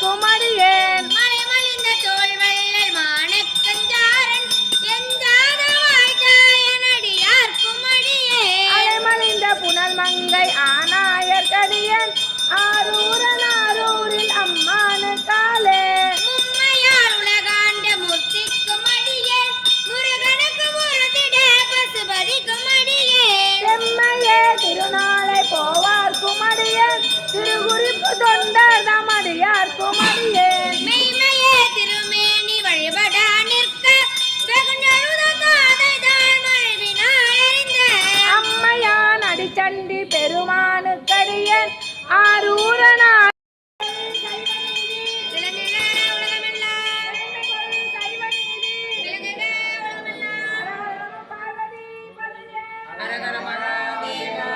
குமடியேன் மலைமலிந்த தோல்வள்ளல் மானக்கஞ்சாரன் எஞ்சாத வாழ்த்தாயனடியார் குமடியேன் அலைமலிந்த புனல் மங்கை ஆனாயர் கடியன் ஆரூரன் ஆரூரில் அம்மானு காலே மும்மையார் உலகாண்ட மூர்த்தி குமடியேன் முருகனுக்கு முருதிட பசுபதி குமடியேன் செம்மையே திருநாளை போவார் குமடியன் திருகுறிப்பு தொண்டர் தமடியார் குமடியேன் மெய்மையே திருமேனி வழிபடா நிற்க வெகுண்டழுதாதைதான் மழுவினார் அறிந்த அம்மையான் அடிச்சண்டி பெருமானு கடியன் ஆரூரனார் விளங்குக உலகமெல்லாம் விளங்குக உலகமெல்லாம் ஹர ஹர மகாதேவா.